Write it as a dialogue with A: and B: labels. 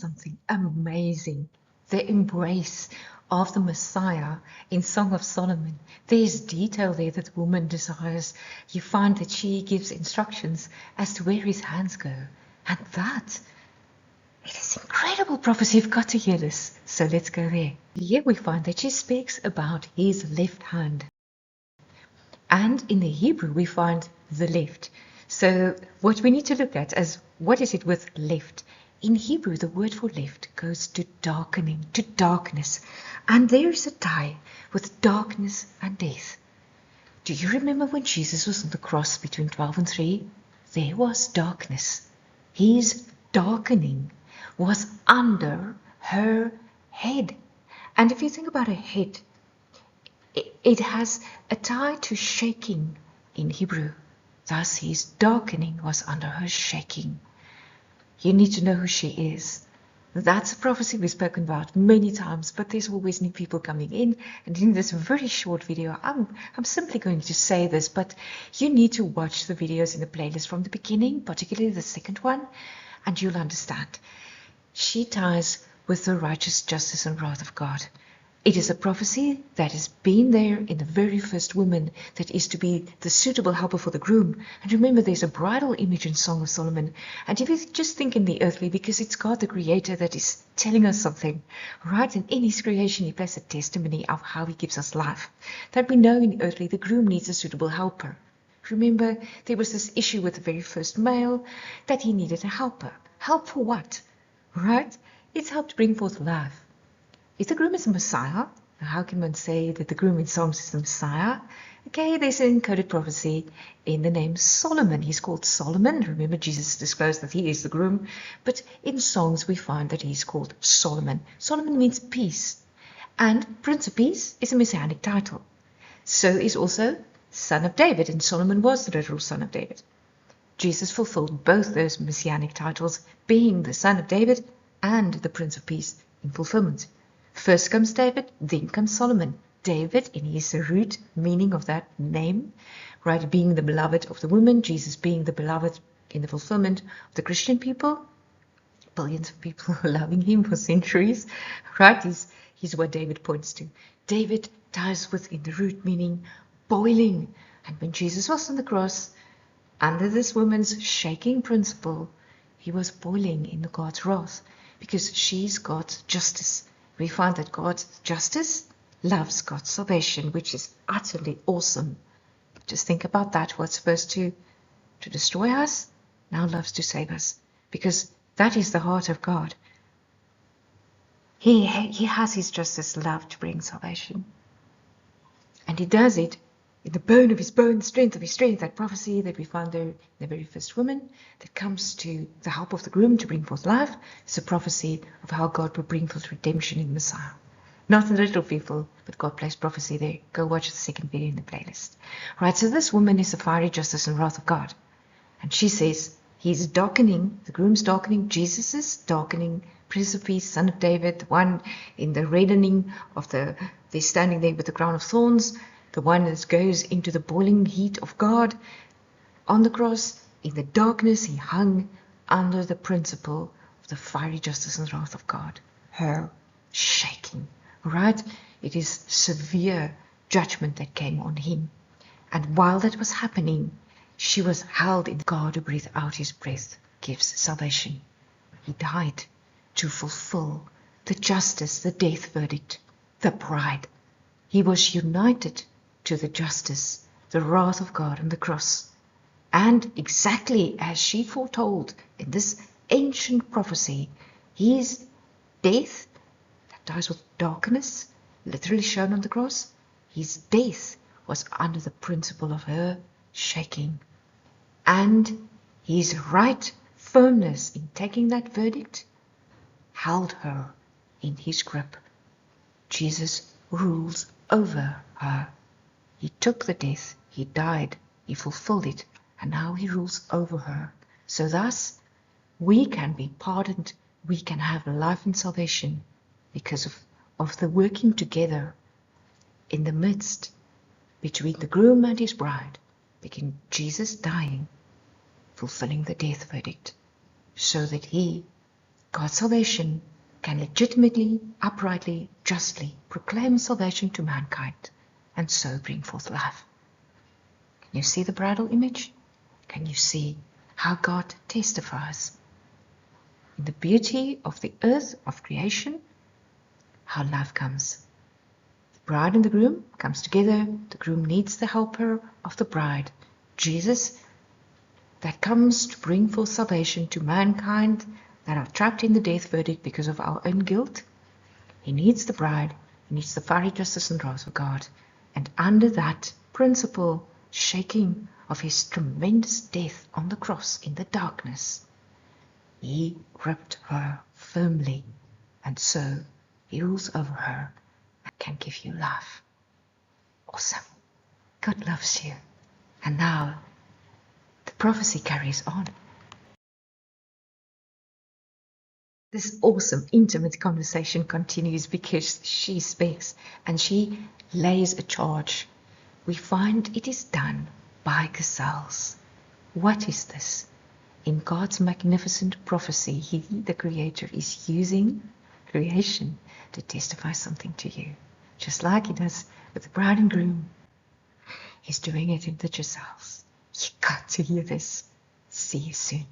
A: something amazing. The embrace of the Messiah in Song of Solomon. There's detail there that the woman desires. You find that she gives instructions as to where his hands go. And that, it is incredible prophecy. You've got to hear this. So let's go there. Here we find that she speaks about his left hand. And in the Hebrew, we find the left. So what we need to look at is, what is it with left? In Hebrew, the word for left goes to darkening, to darkness. And there is a tie with darkness and death. Do you remember when Jesus was on the cross between 12 and 3? There was darkness. His darkening was under her head. And if you think about her head, it has a tie to shaking in Hebrew. Thus his darkening was under her shaking. You need to know who she is. That's a prophecy we've spoken about many times, but there's always new people coming in. And in this very short video, I'm simply going to say this, but you need to watch the videos in the playlist from the beginning, particularly the second one, and you'll understand. She ties with the righteous justice and wrath of God. It is a prophecy that has been there in the very first woman that is to be the suitable helper for the groom. And remember, there's a bridal image in Song of Solomon. And if you just think in the earthly, because it's God the Creator that is telling us something, right? And in His creation, He places a testimony of how He gives us life. That we know in the earthly, the groom needs a suitable helper. Remember, there was this issue with the very first male, that he needed a helper. Help for what? Right? It's help to bring forth life. If the groom is the Messiah, how can one say that the groom in Psalms is the Messiah? Okay, there's an encoded prophecy in the name Solomon. He's called Solomon. Remember, Jesus disclosed that he is the groom. But in Songs, we find that he's called Solomon. Solomon means peace. And Prince of Peace is a messianic title. So is also Son of David. And Solomon was the literal son of David. Jesus fulfilled both those messianic titles, being the Son of David and the Prince of Peace in fulfillment. First comes David, then comes Solomon. David, in his root meaning of that name, right, being the beloved of the woman, Jesus being the beloved in the fulfillment of the Christian people, billions of people loving him for centuries, right, he's what David points to. David ties within the root meaning boiling. And when Jesus was on the cross, under this woman's shaking principle, he was boiling in the God's wrath, because she's God's justice. We find that God's justice loves God's salvation, which is utterly awesome. Just think about that. What's supposed to destroy us now loves to save us, because that is the heart of God. He has his justice love to bring salvation. And he does it in the bone of his bone, strength of his strength. That prophecy that we found there in the very first woman that comes to the help of the groom to bring forth life is a prophecy of how God will bring forth redemption in the Messiah. Not in the little people, but God placed prophecy there. Go watch the second video in the playlist. Right, so this woman is the fiery justice and wrath of God. And she says, he's darkening, the groom's darkening, Jesus is darkening, Prince of Peace, Son of David, the one in the reddening of they're standing there with the crown of thorns, the one that goes into the boiling heat of God. On the cross, in the darkness, he hung under the principle of the fiery justice and wrath of God. Her shaking, right? It is severe judgment that came on him. And while that was happening, she was held in God who breathed out his breath, gives salvation. He died to fulfill the justice, the death verdict, the bride. He was united to the justice, the wrath of God on the cross. And exactly as she foretold in this ancient prophecy, his death, that dies with darkness, literally shown on the cross, his death was under the principle of her shaking. And his right firmness in taking that verdict held her in his grip. Jesus rules over her. He took the death, he died, he fulfilled it, and now he rules over her. So thus, we can be pardoned, we can have life and salvation because of the working together in the midst between the groom and his bride, between Jesus dying, fulfilling the death verdict, so that he God's salvation can legitimately, uprightly, justly proclaim salvation to mankind and so bring forth life. Can you see the bridal image? Can you see how God testifies in the beauty of the earth, of creation, how life comes? The bride and the groom comes together. The groom needs the helper of the bride, Jesus, that comes to bring forth salvation to mankind that are trapped in the death verdict because of our own guilt. He needs the bride. He needs the fiery justice and wrath of God. And under that principle, shaking of his tremendous death on the cross in the darkness, he gripped her firmly, and so he rules over her and can give you life. Awesome. God loves you. And now the prophecy carries on. This awesome, intimate conversation continues because she speaks and she lays a charge. We find it is done by gazelles. What is this? In God's magnificent prophecy, He, the Creator, is using creation to testify something to you. Just like He does with the bride and groom. He's doing it in the gazelles. You got to hear this. See you soon.